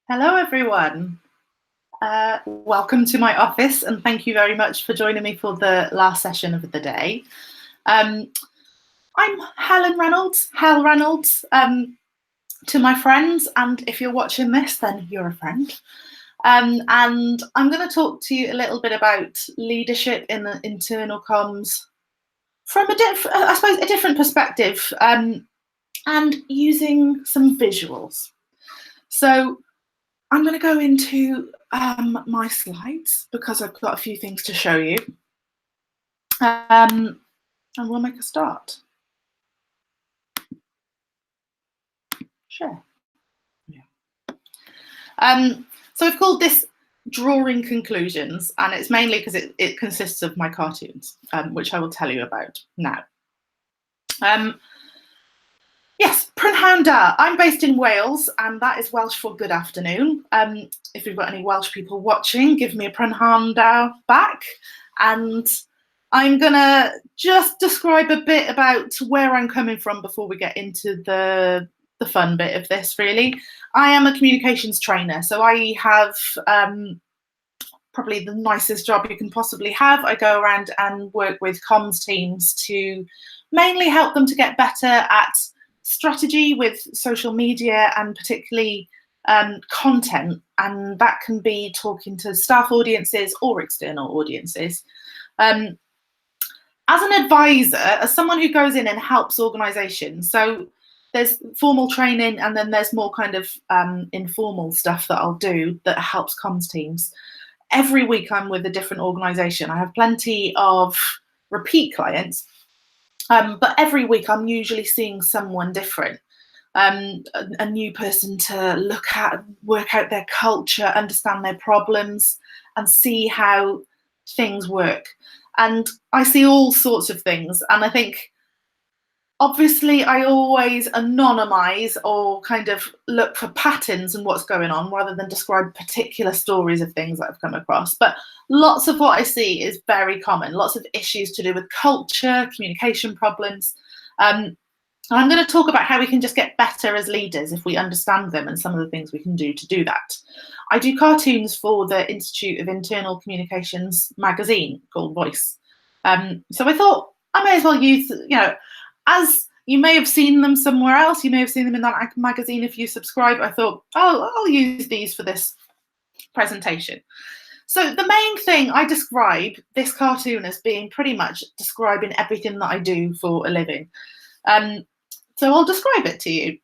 Hello, everyone. Welcome to my office, and thank you very much for joining me for the last session of the day. I'm Helen Reynolds, Hel Reynolds, to my friends, and if you're watching this, then you're a friend. And I'm going to talk to you a little bit about leadership in the internal comms from a different perspective, and using some visuals. So I'm going to go into my slides because I've got a few things to show you. And we'll make a start. Sure. Yeah. So I've called this Drawing Conclusions, and it's mainly because it consists of my cartoons, which I will tell you about now. Yes, Prynhawn da. I'm based in Wales, and that is Welsh for good afternoon. If you've got any Welsh people watching, give me a Prynhawn da back. And I'm going to just describe a bit about where I'm coming from before we get into the fun bit of this, really. I am a communications trainer, so I have probably the nicest job you can possibly have. I go around and work with comms teams to mainly help them to get better at strategy with social media and particularly content, and that can be talking to staff audiences or external audiences. As an advisor, as someone who goes in and helps organisations, so there's formal training and then there's more kind of informal stuff that I'll do that helps comms teams. Every week I'm with a different organisation. I have plenty of repeat clients, but every week I'm usually seeing someone different, a new person to look at, work out their culture, understand their problems, and see how things work. And I see all sorts of things. And I think, obviously, I always anonymise or kind of look for patterns and what's going on rather than describe particular stories of things that I've come across. But lots of what I see is very common, lots of issues to do with culture, communication problems. And I'm going to talk about how we can just get better as leaders if we understand them and some of the things we can do to do that. I do cartoons for the Institute of Internal Communications magazine called Voice. So I thought I may as well use, as you may have seen them somewhere else, you may have seen them in that magazine if you subscribe. I thought, I'll use these for this presentation. So the main thing I describe this cartoon as being pretty much describing everything that I do for a living. So I'll describe it to you.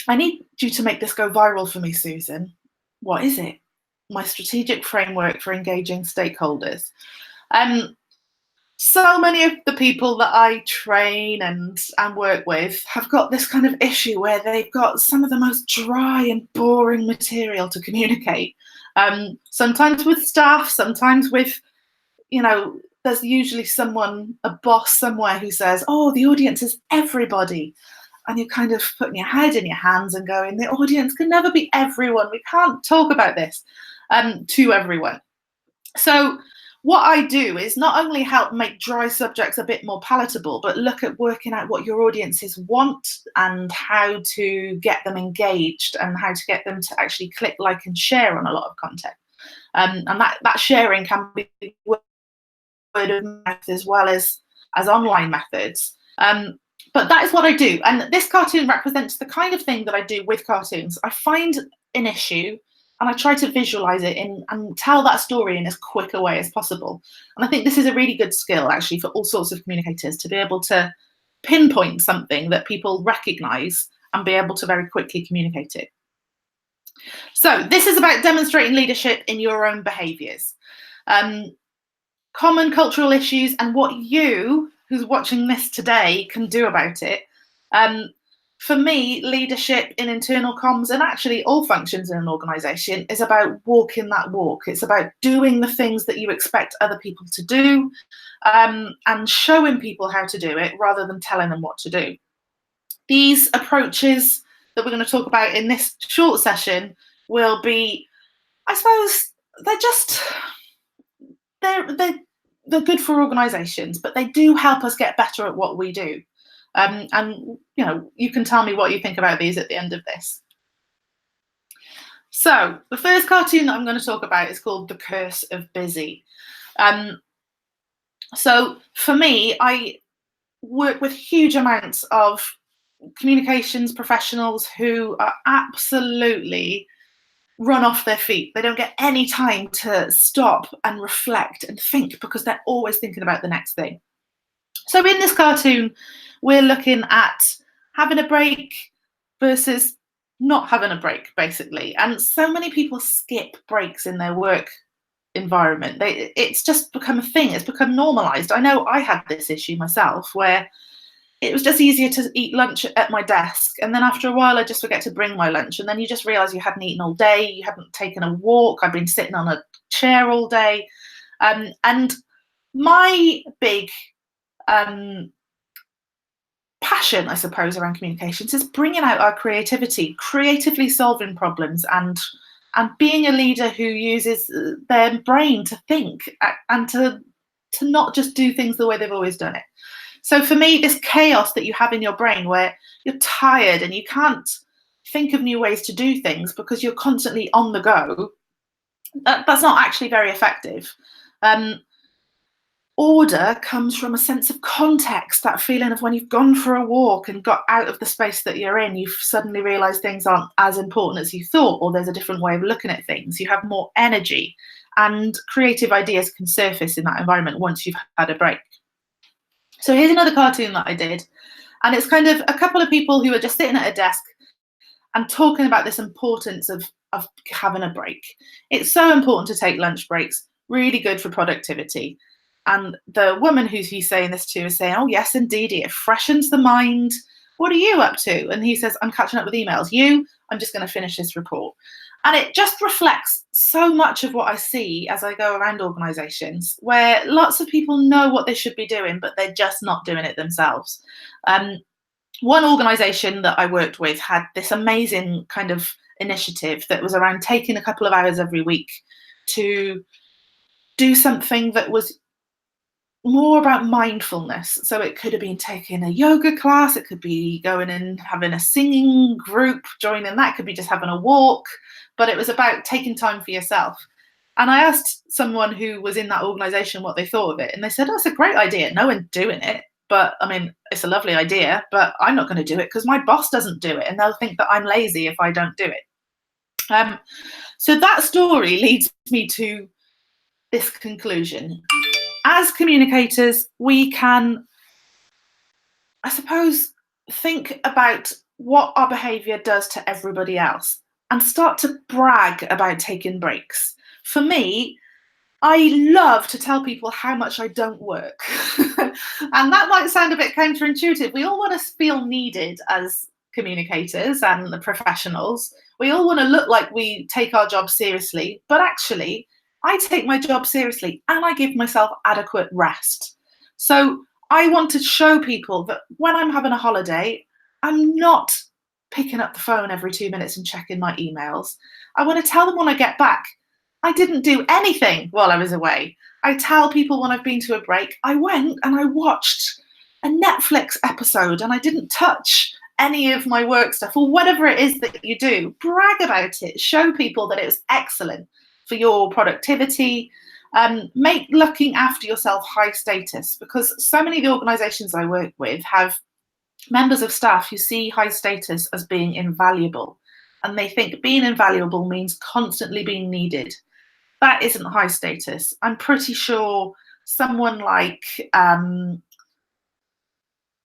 I need you to make this go viral for me, Susan. What is it? My strategic framework for engaging stakeholders. So many of the people that I train and work with have got this kind of issue where they've got some of the most dry and boring material to communicate. Sometimes with staff, sometimes with, there's usually someone, a boss somewhere who says, oh, the audience is everybody. And you're kind of putting your head in your hands and going, the audience can never be everyone. We can't talk about this to everyone. So what I do is not only help make dry subjects a bit more palatable, but look at working out what your audiences want and how to get them engaged and how to get them to actually click, like, and share on a lot of content. And that sharing can be word of mouth as well as online methods. But that is what I do. And this cartoon represents the kind of thing that I do with cartoons. I find an issue and I try to visualize it and tell that story in as quick a way as possible. And I think this is a really good skill, actually, for all sorts of communicators, to be able to pinpoint something that people recognize and be able to very quickly communicate it. So this is about demonstrating leadership in your own behaviors. Common cultural issues and what you, who's watching this today, can do about it. For me, leadership in internal comms and actually all functions in an organisation is about walking that walk. It's about doing the things that you expect other people to do, and showing people how to do it rather than telling them what to do. These approaches that we're going to talk about in this short session will be, I suppose, they're good for organisations, but they do help us get better at what we do. And you can tell me what you think about these at the end of this. So the first cartoon that I'm going to talk about is called The Curse of Busy. Um, so for me, I work with huge amounts of communications professionals who are absolutely run off their feet. They don't get any time to stop and reflect and think because they're always thinking about the next thing. So in this cartoon, we're looking at having a break versus not having a break, basically. And so many people skip breaks in their work environment. It's just become a thing. It's become normalized. I know I had this issue myself where it was just easier to eat lunch at my desk. And then after a while, I just forget to bring my lunch. And then you just realize you hadn't eaten all day. You hadn't taken a walk. I've been sitting on a chair all day. And my big passion, I suppose, around communications is bringing out our creativity, creatively solving problems, and being a leader who uses their brain to think and to not just do things the way they've always done it. So for me, this chaos that you have in your brain where you're tired and you can't think of new ways to do things because you're constantly on the go, that's not actually very effective. Order comes from a sense of context, that feeling of when you've gone for a walk and got out of the space that you're in, you've suddenly realized things aren't as important as you thought, or there's a different way of looking at things. You have more energy, and creative ideas can surface in that environment once you've had a break. So here's another cartoon that I did, and it's kind of a couple of people who are just sitting at a desk and talking about this importance of having a break. It's so important to take lunch breaks, really good for productivity. And the woman who he's saying this to is saying, oh, yes, indeed, it freshens the mind. What are you up to? And he says, I'm catching up with emails. I'm just going to finish this report. And it just reflects so much of what I see as I go around organizations, where lots of people know what they should be doing, but they're just not doing it themselves. One organization that I worked with had this amazing kind of initiative that was around taking a couple of hours every week to do something that was more about mindfulness. So it could have been taking a yoga class, it could be going and having a singing group, joining that, it could be just having a walk, but it was about taking time for yourself. And I asked someone who was in that organization what they thought of it, and they said, oh, it's a great idea. No one's doing it, but I mean, it's a lovely idea, but I'm not going to do it because my boss doesn't do it, and they'll think that I'm lazy if I don't do it. So that story leads me to this conclusion. As communicators, we can, I suppose, think about what our behaviour does to everybody else and start to brag about taking breaks. For me, I love to tell people how much I don't work. And that might sound a bit counterintuitive. We all want to feel needed as communicators and the professionals. We all want to look like we take our job seriously, but actually, I take my job seriously and I give myself adequate rest. So I want to show people that when I'm having a holiday, I'm not picking up the phone every 2 minutes and checking my emails. I want to tell them when I get back, I didn't do anything while I was away. I tell people when I've been to a break, I went and I watched a Netflix episode and I didn't touch any of my work stuff, or whatever it is that you do. Brag about it. Show people that it was excellent for your productivity. Make looking after yourself high status, because so many of the organizations I work with have members of staff who see high status as being invaluable, and they think being invaluable means constantly being needed. That isn't high status. I'm pretty sure someone like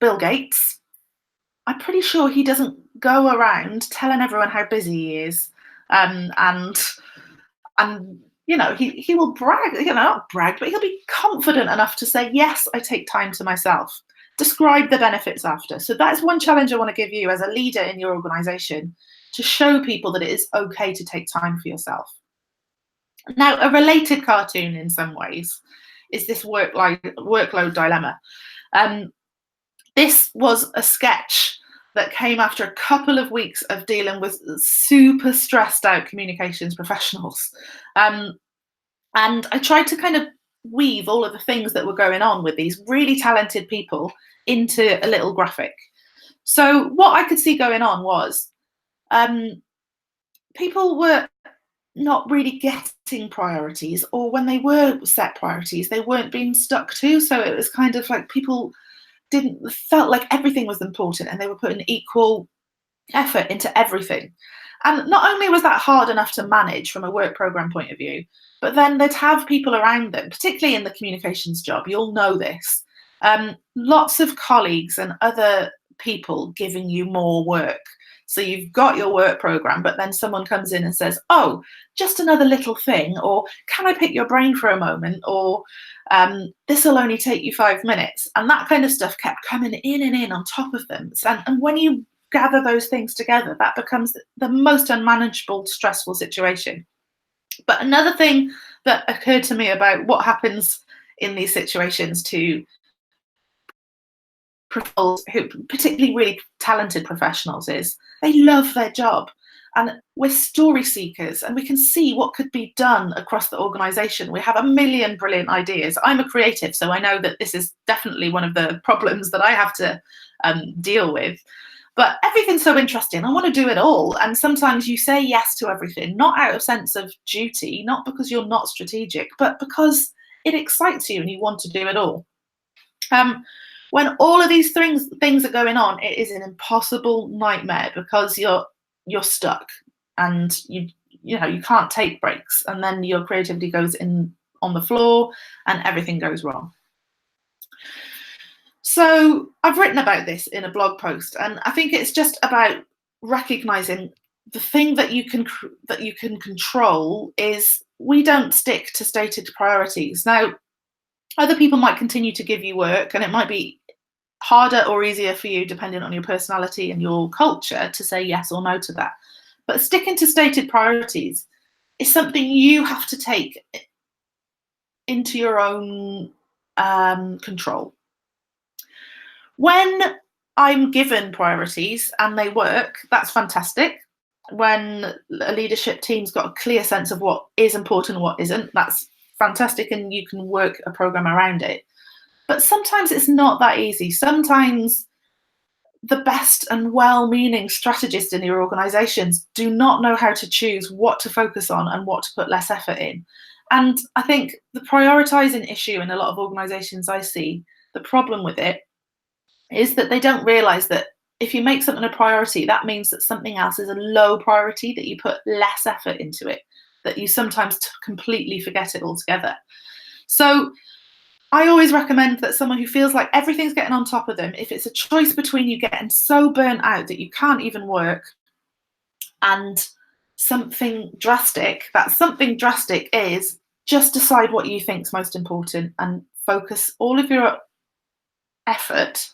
Bill Gates, I'm pretty sure he doesn't go around telling everyone how busy he is, and you know, he will brag, you know, not brag, but he'll be confident enough to say, yes, I take time to myself. Describe the benefits after. So that's one challenge I want to give you as a leader in your organization, to show people that it is okay to take time for yourself. Now, a related cartoon in some ways is this workload dilemma. This was a sketch that came after a couple of weeks of dealing with super stressed out communications professionals. And I tried to kind of weave all of the things that were going on with these really talented people into a little graphic. So what I could see going on was people were not really getting priorities, or when they were set priorities, they weren't being stuck to. So it was kind of like people didn't felt like everything was important and they were putting equal effort into everything. And not only was that hard enough to manage from a work program point of view, but then they'd have people around them, particularly in the communications job. You'll know this. Lots of colleagues and other people giving you more work. So you've got your work program, but then someone comes in and says, "Oh, just another little thing," or "Can I pick your brain for a moment?" or "This will only take you 5 minutes." And that kind of stuff kept coming in and in on top of them. And when you gather those things together, that becomes the most unmanageable, stressful situation. But another thing that occurred to me about what happens in these situations to professionals, who particularly really talented professionals, is they love their job. And we're story seekers and we can see what could be done across the organization. We have a million brilliant ideas. I'm a creative, so I know that this is definitely one of the problems that I have to deal with. But everything's so interesting. I want to do it all. And sometimes you say yes to everything, not out of sense of duty, not because you're not strategic, but because it excites you and you want to do it all. When all of these things are going on, it is an impossible nightmare because you're stuck and you can't take breaks, and then your creativity goes in on the floor and everything goes wrong. So I've written about this in a blog post, and I think it's just about recognizing the thing that you can control is we don't stick to stated priorities. Now, other people might continue to give you work, and it might be harder or easier for you, depending on your personality and your culture, to say yes or no to that. But sticking to stated priorities is something you have to take into your own control. When I'm given priorities and they work, that's fantastic. When a leadership team's got a clear sense of what is important and what isn't, that's fantastic, and you can work a program around it. But sometimes it's not that easy. Sometimes the best and well-meaning strategists in your organizations do not know how to choose what to focus on and what to put less effort in. And I think the prioritizing issue in a lot of organizations I see, the problem with it is that they don't realize that if you make something a priority, that means that something else is a low priority, that you put less effort into it, that you sometimes completely forget it altogether. So I always recommend that someone who feels like everything's getting on top of them, if it's a choice between you getting so burnt out that you can't even work and something drastic, that something drastic is just decide what you think is most important and focus all of your effort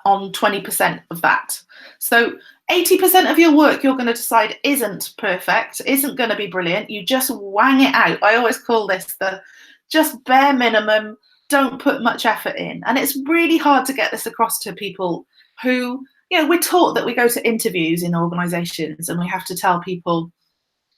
on 20% of that. So 80% of your work you're going to decide isn't perfect, isn't going to be brilliant. You just wang it out. I always call this the just bare minimum, don't put much effort in. And it's really hard to get this across to people who, we're taught that we go to interviews in organizations and we have to tell people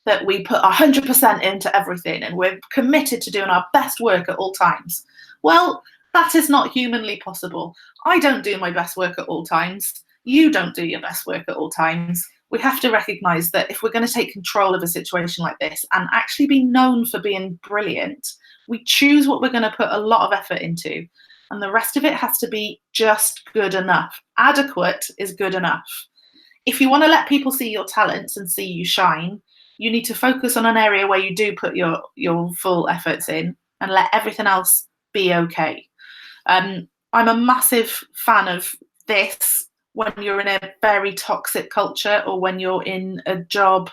that we put 100% into everything and we're committed to doing our best work at all times. Well, that is not humanly possible. I don't do my best work at all times. You don't do your best work at all times. We have to recognize that if we're going to take control of a situation like this and actually be known for being brilliant, we choose what we're going to put a lot of effort into. And the rest of it has to be just good enough. Adequate is good enough. If you want to let people see your talents and see you shine, you need to focus on an area where you do put your full efforts in and let everything else be okay. I'm a massive fan of this when you're in a very toxic culture or when you're in a job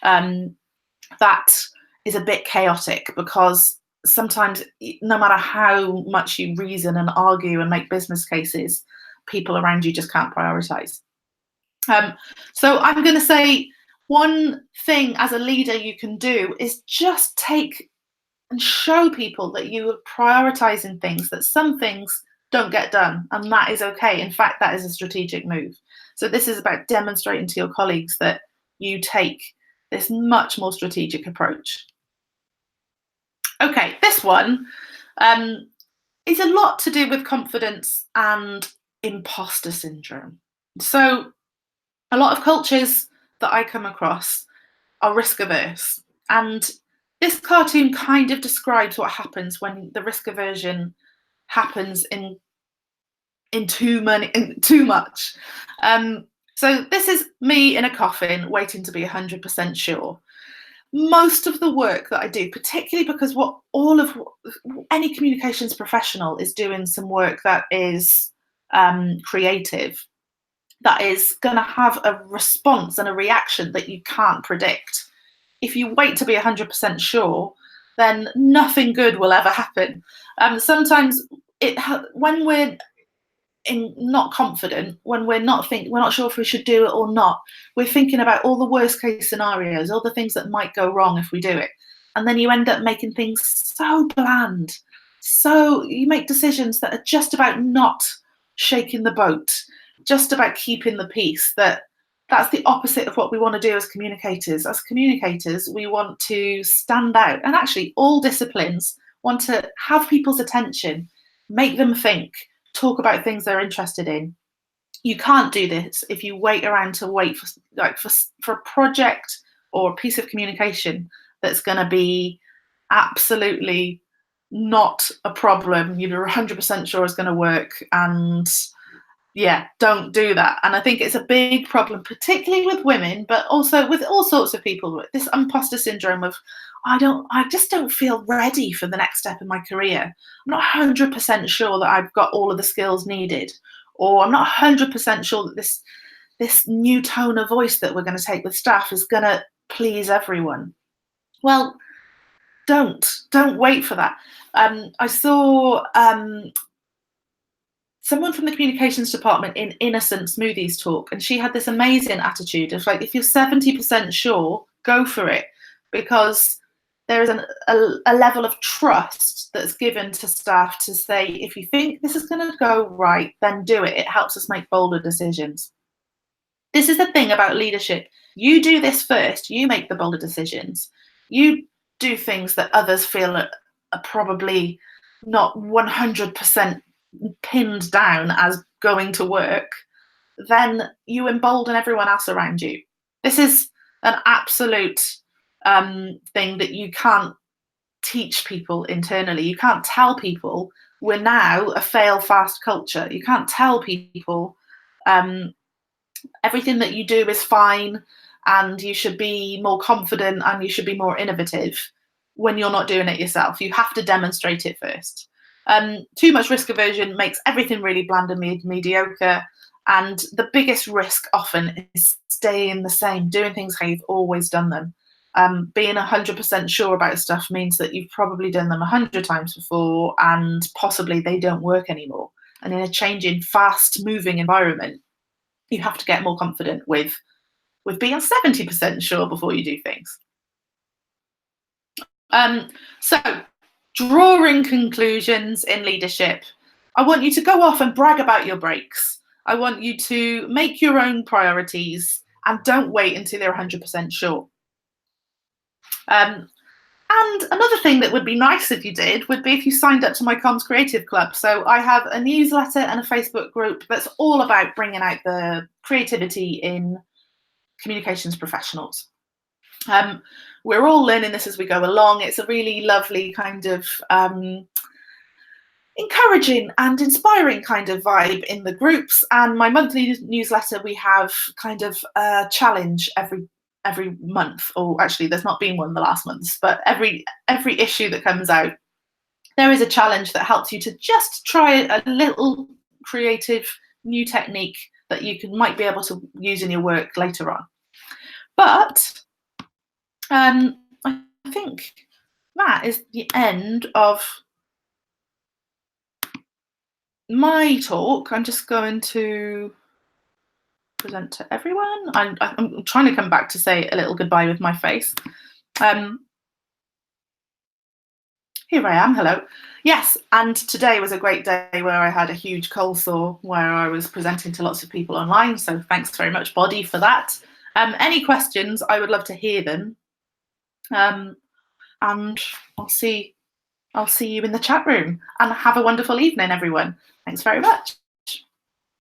that is a bit chaotic, because sometimes no matter how much you reason and argue and make business cases, people around you just can't prioritize. So I'm going to say one thing as a leader you can do is just take and show people that you are prioritizing things, that some things don't get done, and that is okay. In fact, that is a strategic move. So this is about demonstrating to your colleagues that you take this much more strategic approach. Okay, this one is a lot to do with confidence and imposter syndrome. So a lot of cultures that I come across are risk averse. And this cartoon kind of describes what happens when the risk aversion happens in too much. So this is me in a coffin waiting to be 100% sure. Most of the work that I do, particularly because any communications professional is doing some work that is creative, that is going to have a response and a reaction that you can't predict. If you wait to be 100% sure, then nothing good will ever happen. Sometimes when we're not confident, when we're not sure if we should do it or not, we're thinking about all the worst case scenarios, all the things that might go wrong if we do it, and then you end up making things so bland. So you make decisions that are just about not shaking the boat, just about keeping the peace. That's the opposite of what we want to do as communicators. As communicators, we want to stand out, and actually all disciplines want to have people's attention, make them think, talk about things they're interested in. You can't do this if you wait around to wait for a project or a piece of communication that's going to be absolutely not a problem. You're 100% sure it's going to work, and yeah, don't do that. And I think it's a big problem, particularly with women, but also with all sorts of people. This imposter syndrome of, I just don't feel ready for the next step in my career. I'm not 100% sure that I've got all of the skills needed, or I'm not 100% sure that this new tone of voice that we're going to take with staff is going to please everyone. Well, don't wait for that. I saw someone from the communications department in Innocent Smoothies talk, and she had this amazing attitude of like, if you're 70% sure, go for it, because there is a level of trust that's given to staff to say, if you think this is going to go right, then do it. It helps us make bolder decisions. This is the thing about leadership. You do this first, you make the bolder decisions. You do things that others feel are probably not 100% pinned down as going to work, then you embolden everyone else around you. This is an absolute thing that you can't teach people internally. You can't tell people we're now a fail fast culture. You can't tell people everything that you do is fine and you should be more confident and you should be more innovative when you're not doing it yourself. You have to demonstrate it first. Too much risk aversion makes everything really bland and mediocre. And the biggest risk often is staying the same, doing things how you've always done them. Being 100% sure about stuff means that you've probably done them 100 times before and possibly they don't work anymore. And in a changing, fast-moving environment, you have to get more confident with being 70% sure before you do things. So, drawing conclusions in leadership. I want you to go off and brag about your breaks. I want you to make your own priorities and don't wait until you're 100% sure. And another thing that would be nice if you did would be if you signed up to my Comms Creative Club. So I have a newsletter and a Facebook group that's all about bringing out the creativity in communications professionals. We're all learning this as we go along. It's a really lovely kind of encouraging and inspiring kind of vibe in the groups. And my monthly newsletter, we have kind of a challenge every month, or actually there's not been one the last months, but every issue that comes out, there is a challenge that helps you to just try a little creative new technique that you might be able to use in your work later on. But I think that is the end of my talk. I'm just going to present to everyone. I'm trying to come back to say a little goodbye with my face. Here I am, hello. Yes, and today was a great day where I had a huge cold sore where I was presenting to lots of people online, so thanks very much, body, for that. Any questions, I would love to hear them. And I'll see you in the chat room, and have a wonderful evening, everyone. Thanks very much.